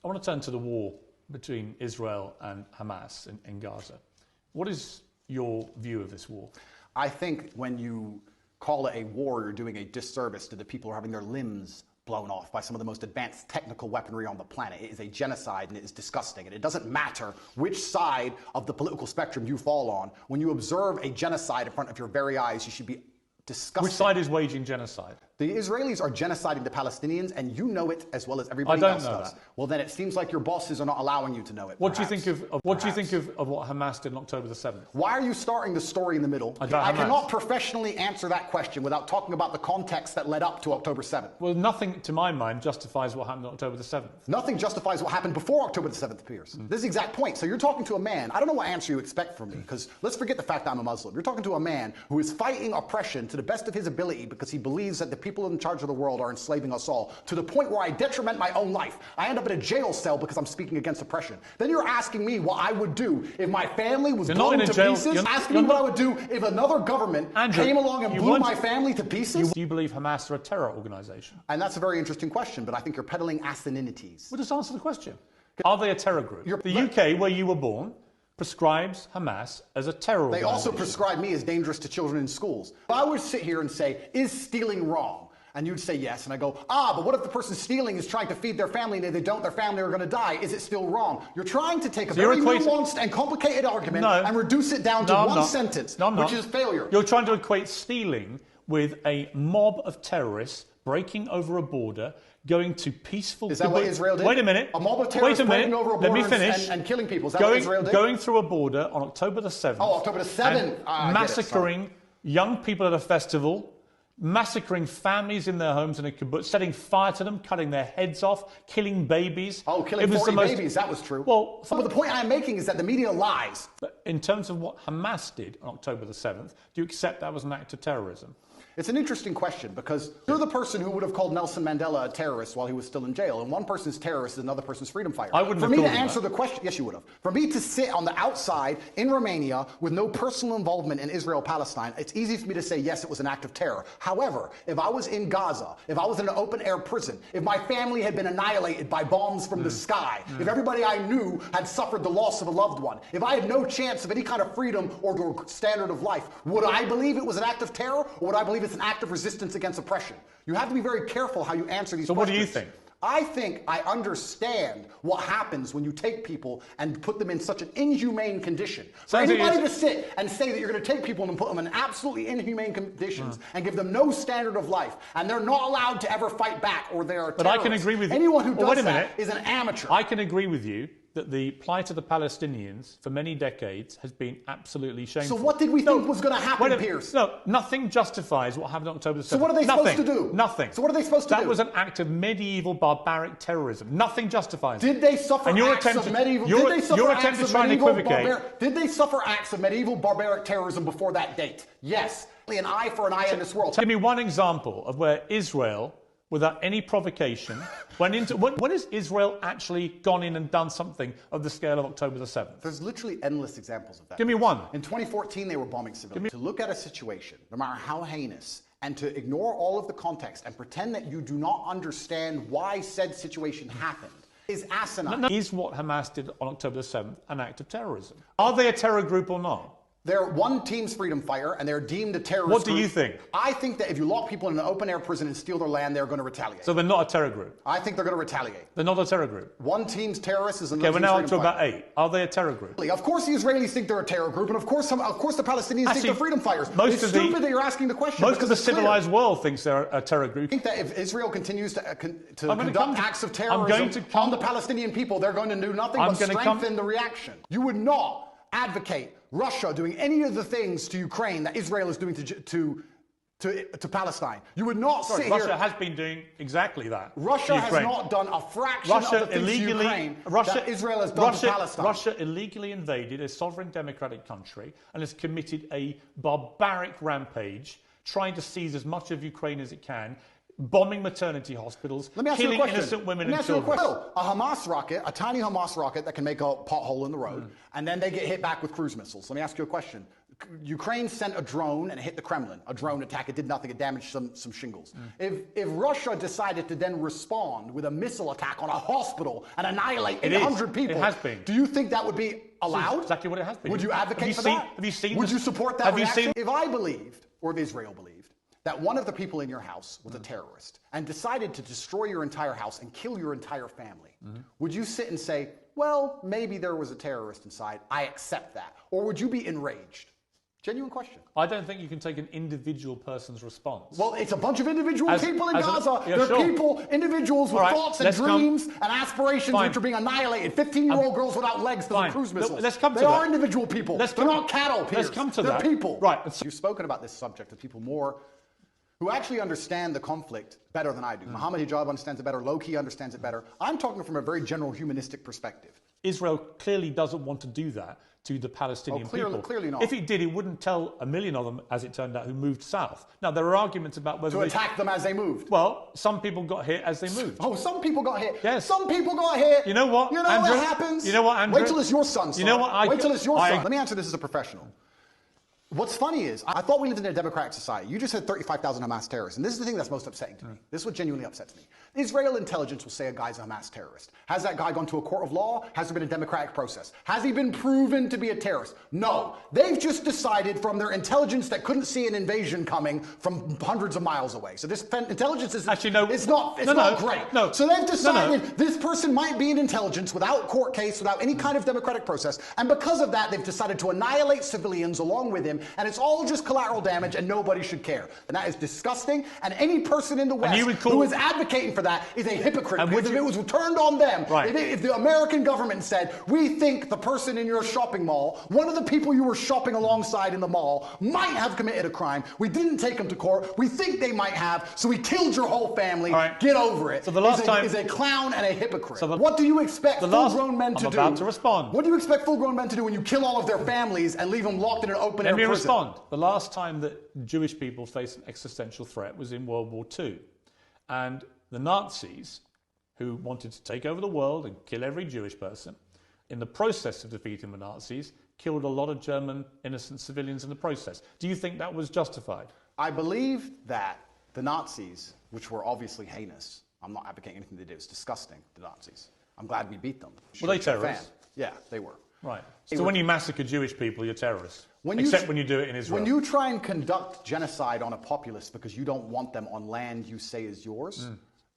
I want to turn to the war between Israel and Hamas in Gaza. What is your view of this war? I think when you call it a war, you're doing a disservice to the people who are having their limbs blown off by some of the most advanced technical weaponry on the planet. It is a genocide and it is disgusting. And it doesn't matter which side of the political spectrum you fall on. When you observe a genocide in front of your very eyes, you should be disgusted. Which side is waging genocide? The Israelis are genociding the Palestinians, and you know it as well as everybody else does. I don't know that. Well, then it seems like your bosses are not allowing you to know it. What do you think of what Hamas did on October the 7th? Why are you starting the story in the middle? I cannot professionally answer that question without talking about the context that led up to October 7th. Well, nothing, to my mind, justifies what happened on October the 7th. Nothing justifies what happened before October the 7th, Piers. This is the exact point. So you're talking to a man. I don't know what answer you expect from me, because let's forget the fact that I'm a Muslim. You're talking to a man who is fighting oppression to the best of his ability because he believes that the people in charge of the world are enslaving us all, to the point where I detriment my own life. I end up in a jail cell because I'm speaking against oppression. Then you're asking me what I would do if my family was blown to pieces? You're asking me what I would do if another government came along and blew my family to pieces? Do you believe Hamas are a terror organization? And that's a very interesting question, but I think you're peddling asininities. Well, just answer the question. Are they a terror group? The UK, where you were born, prescribes Hamas as a terror organization. They also prescribe me as dangerous to children in schools. If I would sit here and say, is stealing wrong? And you'd say yes, and I go, but what if the person stealing is trying to feed their family, and if they don't, their family are going to die? Is it still wrong? You're trying to take a very nuanced and complicated argument and reduce it down to one sentence, which is failure. You're trying to equate stealing with a mob of terrorists breaking over a border, going to peaceful... Is that what Israel did? Wait a minute. A mob of terrorists breaking over a border and killing people. Is that what Israel did? Going through a border on October the 7th. Oh, October the 7th. Massacring young people at a festival, massacring families in their homes in a kibbutz, setting fire to them, cutting their heads off, killing babies. Oh, killing 40 babies, that was true. Well, but the point I'm making is that the media lies. But in terms of what Hamas did on October the 7th, do you accept that was an act of terrorism? It's an interesting question, because you're the person who would have called Nelson Mandela a terrorist while he was still in jail, and one person's terrorist is another person's freedom fighter. I wouldn't For me to answer the question, yes, you would have. For me to sit on the outside in Romania with no personal involvement in Israel-Palestine, it's easy for me to say, yes, it was an act of terror. However, if I was in Gaza, if I was in an open-air prison, if my family had been annihilated by bombs from the sky, if everybody I knew had suffered the loss of a loved one, if I had no chance of any kind of freedom or standard of life, would I believe it was an act of terror, or would I believe it's an act of resistance against oppression? You have to be very careful how you answer these questions. So what do you think? I think I understand what happens when you take people and put them in such an inhumane condition. For anybody to sit and say that you're going to take people and put them in absolutely inhumane conditions and give them no standard of life, and they're not allowed to ever fight back, or they are terrorists. But I can agree with you. Anyone who does that is an amateur. I can agree with you that the plight of the Palestinians for many decades has been absolutely shameful. So what did we think was going to happen, Piers? No, nothing justifies what happened on October the 7th. So what are they supposed to do? Nothing. So what are they supposed to do? That was an act of medieval barbaric terrorism. Nothing justifies it. Did they suffer acts of medieval... Did they suffer acts of medieval barbaric terrorism before that date? Yes. An eye for an eye in this world. Give me one example of where Israel, without any provocation, went into... When has Israel actually gone in and done something of the scale of October the 7th? There's literally endless examples of that. Give me one. In 2014, they were bombing civilians. To look at a situation, no matter how heinous, and to ignore all of the context and pretend that you do not understand why said situation happened is asinine. Is what Hamas did on October the 7th an act of terrorism? Are they a terror group or not? They're one team's freedom fighter, and they're deemed a terrorist What do group. you think? I think that if you lock people in an open-air prison and steal their land, they're going to retaliate. So they're not a terror group? I think they're going to retaliate. They're not a terror group? One team's terrorist is another team's freedom fighter. Okay, we're now up to about 8. Are they a terror group? Of course the Israelis think they're a terror group, and of course the Palestinians think they're freedom fighters. It's stupid that you're asking the question. Most of the civilized world thinks they're a terror group. I think that if Israel continues to conduct acts of terrorism on the Palestinian people, they're going to do nothing but strengthen the reaction. You would not advocate Russia doing any of the things to Ukraine that Israel is doing to Palestine. You would not sit here... Russia has been doing exactly that. Russia has not done a fraction of the things to Ukraine that Israel has done to Palestine. Russia illegally invaded a sovereign democratic country and has committed a barbaric rampage, trying to seize as much of Ukraine as it can, bombing maternity hospitals, killing innocent women and children. A Hamas rocket, a tiny Hamas rocket that can make a pothole in the road, and then they get hit back with cruise missiles. Let me ask you a question. Ukraine sent a drone and it hit the Kremlin. A drone attack, it did nothing, it damaged some shingles. If Russia decided to then respond with a missile attack on a hospital and annihilate 800 people, it has been. Do you think that would be allowed? That's exactly what it has been. Would you advocate for that? Have you seen Would you support that reaction? If I believed, or if Israel believed, that one of the people in your house was a terrorist and decided to destroy your entire house and kill your entire family, would you sit and say, well, maybe there was a terrorist inside, I accept that? Or would you be enraged? Genuine question. I don't think you can take an individual person's response. Well, it's a bunch of individual people in Gaza. They're people, individuals with thoughts and dreams and aspirations which are being annihilated. 15-year-old girls without legs to cruise missiles. Let's come to they that. are individual people. They're not cattle, Piers. Let's come to They're that. people. Right. You've spoken about this subject with people more who actually understand the conflict better than I do. Mohammed Hijab understands it better. Low-key understands it better. I'm talking from a very general humanistic perspective. Israel clearly doesn't want to do that to the Palestinian people. Clearly not. If it did, it wouldn't tell a million of them, as it turned out, who moved south. Now, there are arguments about whether... To attack them as they moved. Well, some people got hit as they moved. Oh, some people got hit. Yes. Some people got hit. You know what, You know Andrew? what happens? You know what, Andrew? Wait till it's your son, son. You know what? Wait till it's your son. Let me answer this as a professional. What's funny is, I thought we lived in a democratic society. You just said 35,000 Hamas terrorists, and this is the thing that's most upsetting to me. This is what genuinely upsets me. Israel intelligence will say a guy's a Hamas terrorist. Has that guy gone to a court of law? Has there been a democratic process? Has he been proven to be a terrorist? No. They've just decided from their intelligence that couldn't see an invasion coming from hundreds of miles away. So this intelligence is actually no. It's not great. No. So they've decided this person might be an intelligence without court case, without any kind of democratic process, and because of that, they've decided to annihilate civilians along with him, and it's all just collateral damage, and nobody should care. And that is disgusting. And any person in the West who is advocating for that is a hypocrite. Because if it was turned on them, if the American government said, we think the person in your shopping mall, one of the people you were shopping alongside in the mall, might have committed a crime. We didn't take them to court. We think they might have, so we killed your whole family. Get over it. So the last time is a clown and a hypocrite. So what do you expect full-grown men to do? I'm about to respond. What do you expect full-grown men to do when you kill all of their families and leave them locked in an open-air prison? Let me respond. The last time that Jewish people faced an existential threat was in World War II. And the Nazis, who wanted to take over the world and kill every Jewish person, in the process of defeating the Nazis, killed a lot of German innocent civilians in the process. Do you think that was justified? I believe that the Nazis, which were obviously heinous, I'm not advocating anything they did, it's disgusting, the Nazis. I'm glad we beat them. Were they terrorists? Yeah, they were. Right. So when you massacre Jewish people, you're terrorists. Except when you do it in Israel. When you try and conduct genocide on a populace because you don't want them on land you say is yours,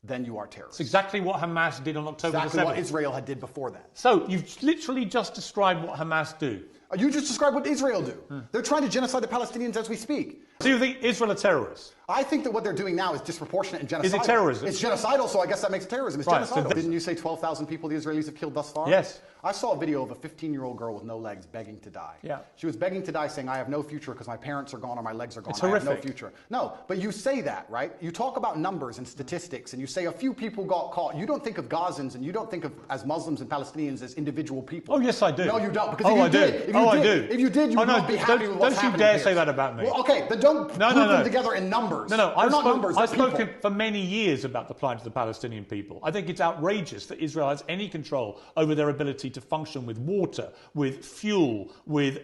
then you are terrorists. It's exactly what Hamas did on October the 7th. Exactly what Israel had did before that. So you've literally just described what Hamas do. You just described what Israel do. They're trying to genocide the Palestinians as we speak. Do you think Israel are terrorists? I think that what they're doing now is disproportionate and genocidal. Is it terrorism? It's genocidal, so I guess that makes it terrorism. It's genocidal. So didn't you say 12,000 people the Israelis have killed thus far? Yes. I saw a video of a 15-year-old girl with no legs begging to die. Yeah. She was begging to die saying, I have no future because my parents are gone or my legs are gone. It's horrific. I have no future. No, but you say that, right? You talk about numbers and statistics and you say a few people got caught. You don't think of Gazans and you don't think of as Muslims and Palestinians as individual people. Oh, yes, I do. No, you don't. Because if you did, you would not be happy with what's happening. Don't you dare say that about me. Well, okay, then don't group them together in numbers. No, I've spoken people. for many years about the plight of the Palestinian people. I think it's outrageous that Israel has any control over their ability to function with water, with fuel, with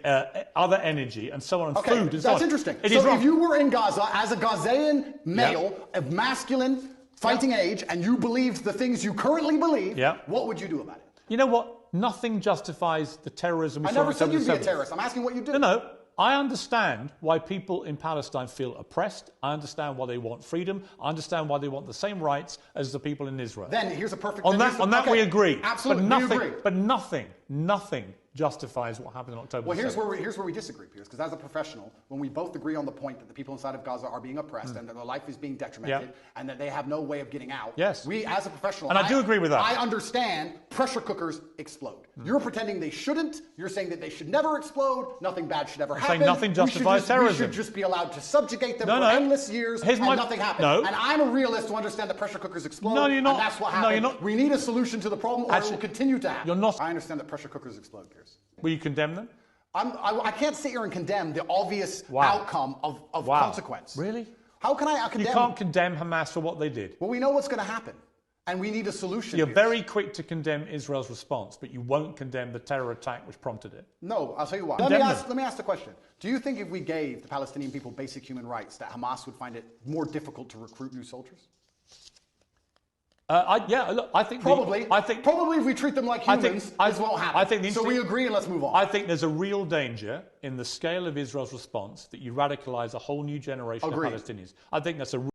other energy, and so on, and food and so on. That's interesting. It so if you were in Gaza as a Gazan male of masculine fighting age, and you believed the things you currently believe, what would you do about it? You know what? Nothing justifies the terrorism we saw. I never said you'd be a terrorist. I'm asking what you do. No. I understand why people in Palestine feel oppressed. I understand why they want freedom. I understand why they want the same rights as the people in Israel. Then here's a perfect... On that we agree. Absolutely, But nothing justifies what happened on October 7th. Well, here's where we disagree, Piers, because as a professional, when we both agree on the point that the people inside of Gaza are being oppressed and that their life is being detrimented and that they have no way of getting out, we, as a professional... And I do agree with that. I understand pressure cookers explode. You're pretending they shouldn't. You're saying that they should never explode. Nothing bad should ever happen. Saying nothing justifies terrorism. We should just be allowed to subjugate them for endless years and nothing happens. No. And I'm a realist to understand that pressure cookers explode. No, you're not. And that's what happened. No, you're not. We need a solution to the problem or it will continue to happen. You're not. I understand that pressure cookers explode, Piers. Will you condemn them? I can't sit here and condemn the obvious outcome of consequence. Really? How can I condemn? You can't condemn Hamas for what they did. Well, we know what's going to happen. And we need a solution. You're very quick to condemn Israel's response, but you won't condemn the terror attack which prompted it. No, I'll tell you what. Let me ask the question. Do you think if we gave the Palestinian people basic human rights, that Hamas would find it more difficult to recruit new soldiers? I think probably. Probably if we treat them like humans, this won't happen. So we agree and let's move on. I think there's a real danger in the scale of Israel's response that you radicalize a whole new generation of Palestinians. I think that's a